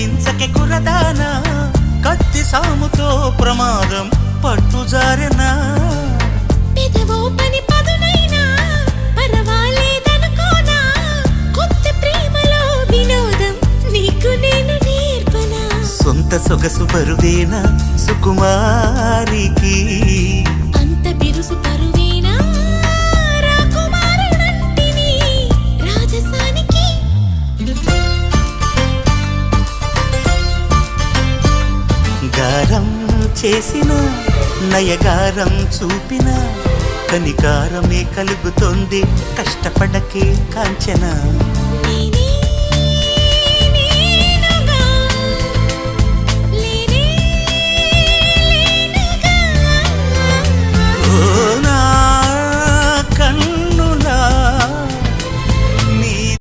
కదిలించకే కురదానా కత్తి సాముతో ప్రమాదం పట్టుజారెనా పెదవో పని పదునైనా పర్వాలేదనుకోనా కొత్త ప్రేమలో వినోదం నీకు నేను నేర్పనా సొంత సొగసు బరువేనా సుకుమారికి అంత బిరుసు పరువేనా రాకుమారుడంటిని రాజసానికి గారం చేసిన నయగారం చూపిన కనికారమే కలుగుతోంది కష్టపడకే కాంచన